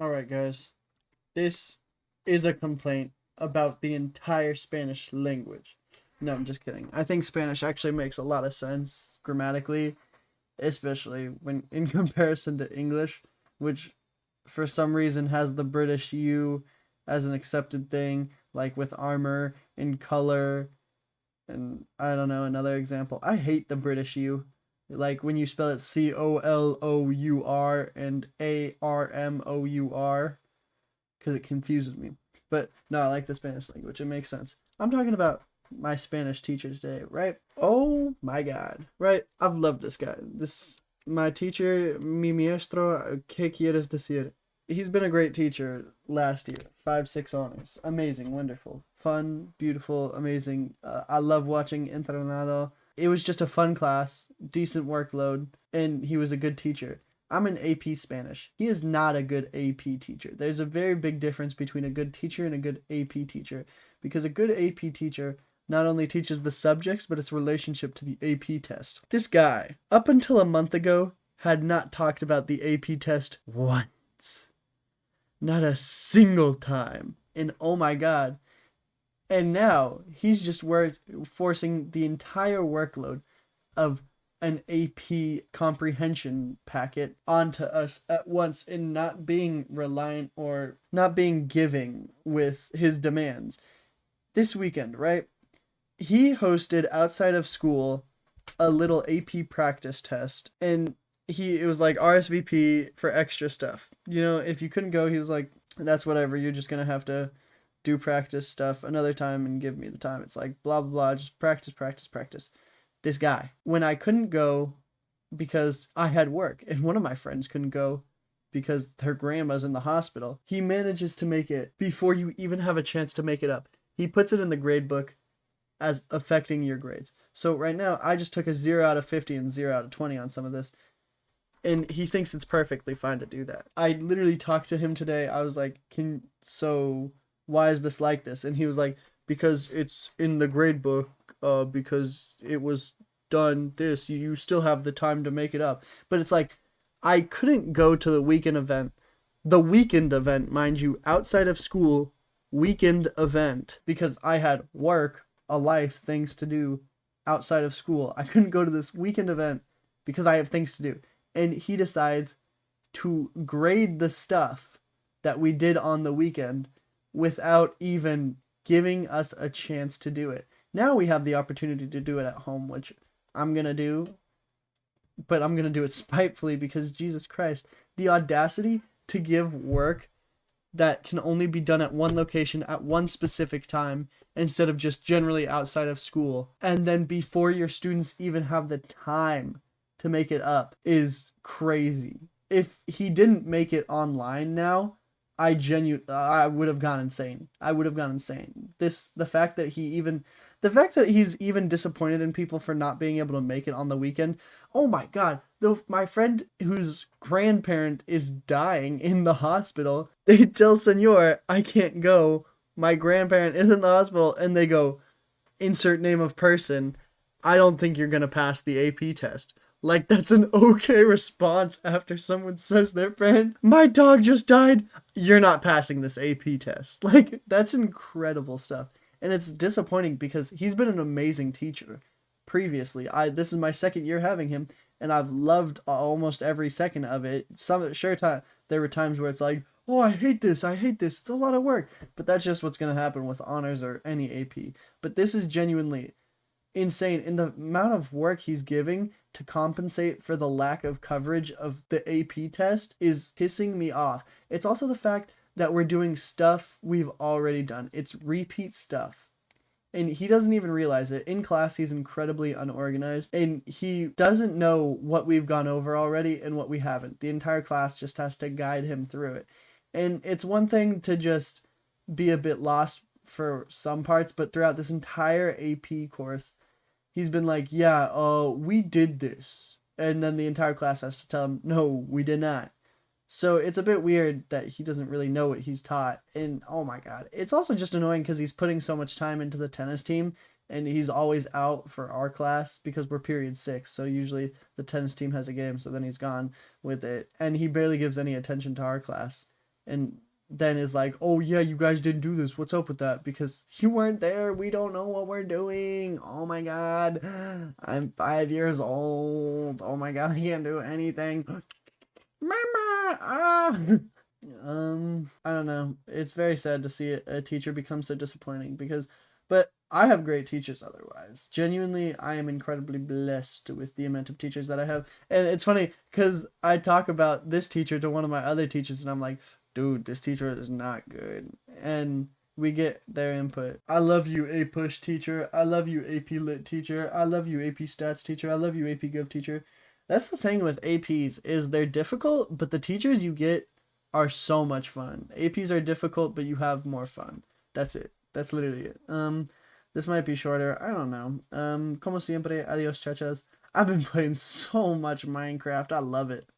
All right, guys. This is a complaint about the entire Spanish language. No, I'm just kidding. I think Spanish actually makes a lot of sense grammatically, especially when in comparison to English, which for some reason has the British U as an accepted thing, like with armor and color. And I don't know, another example. I hate the British U. Like when you spell it Colour and Armour because it confuses me. But no, I like the Spanish language. It makes sense. I'm talking about my Spanish teacher today, right? Oh my God, right? I've loved this guy. This my teacher, mi maestro. ¿Qué quieres decir? He's been a great teacher last year. 5, 6 honors. Amazing, wonderful, fun, beautiful, amazing. I love watching Entrenado. It was just a fun class, decent workload, and he was a good teacher. I'm an AP Spanish. He is not a good AP teacher. There's a very big difference between a good teacher and a good AP teacher because a good AP teacher not only teaches the subjects but its relationship to the AP test. This guy, up until a month ago, had not talked about the AP test once. Not a single time. And oh my God. And now he's just forcing the entire workload of an AP comprehension packet onto us at once and not being reliant or not being giving with his demands. This weekend, right? He hosted outside of school a little AP practice test and it was like RSVP for extra stuff. You know, if you couldn't go, he was like, that's whatever, you're just gonna have to do practice stuff another time and give me the time. It's like blah blah blah, just practice, practice, practice. This guy, when I couldn't go because I had work and one of my friends couldn't go because her grandma's in the hospital, he manages to make it before you even have a chance to make it up. He puts it in the grade book as affecting your grades. So right now I just took a 0 out of 50 and 0 out of 20 on some of this, and he thinks it's perfectly fine to do that. I literally talked to him today. I was like, why is this like this? And he was like, because it's in the grade book, because it was done this. You still have the time to make it up. But it's like, I couldn't go to the weekend event. The weekend event, mind you, outside of school, weekend event, because I had work, a life, things to do outside of school. I couldn't go to this weekend event because I have things to do. And he decides to grade the stuff that we did on the weekend without even giving us a chance to do it. Now we have the opportunity to do it at home, which I'm going to do, but I'm going to do it spitefully because Jesus Christ, the audacity to give work that can only be done at one location at one specific time instead of just generally outside of school. And then before your students even have the time to make it up is crazy. If he didn't make it online now, I would have gone insane. I would have gone insane. The fact that he's even disappointed in people for not being able to make it on the weekend. Oh my God. My friend whose grandparent is dying in the hospital, they tell Senor, I can't go. My grandparent is in the hospital, and they go, insert name of person. I don't think you're going to pass the AP test. Like, that's an okay response after someone says their parent, my dog just died. You're not passing this AP test. Like, that's incredible stuff. And it's disappointing because he's been an amazing teacher previously. This is my second year having him, and I've loved almost every second of it. There were times where it's like, oh, I hate this, it's a lot of work. But that's just what's going to happen with honors or any AP. But this is genuinely insane in the amount of work he's giving to compensate for the lack of coverage of the AP test is pissing me off. It's also the fact that we're doing stuff we've already done. It's repeat stuff. And he doesn't even realize it. In class, he's incredibly unorganized, and he doesn't know what we've gone over already and what we haven't. The entire class just has to guide him through it. And it's one thing to just be a bit lost for some parts, but throughout this entire AP course, he's been like, yeah, we did this. And then the entire class has to tell him, no, we did not. So it's a bit weird that he doesn't really know what he's taught. And oh my God, it's also just annoying because he's putting so much time into the tennis team and he's always out for our class because we're period 6. So usually the tennis team has a game. So then he's gone with it. And he barely gives any attention to our class. and then is like, oh yeah, you guys didn't do this. What's up with that? Because you weren't there. We don't know what we're doing. Oh my God. I'm 5 years old. Oh my God. I can't do anything. Mama. Ah. I don't know. It's very sad to see a teacher become so disappointing but I have great teachers otherwise. Genuinely, I am incredibly blessed with the amount of teachers that I have. And it's funny because I talk about this teacher to one of my other teachers and I'm like, dude, this teacher is not good. And we get their input. I love you, A Push teacher. I love you, AP Lit teacher. I love you, AP Stats teacher. I love you, AP Gov teacher. That's the thing with APs is they're difficult, but the teachers you get are so much fun. APs are difficult, but you have more fun. That's it. That's literally it. This might be shorter. I don't know. Como siempre, adios, chachas. I've been playing so much Minecraft. I love it.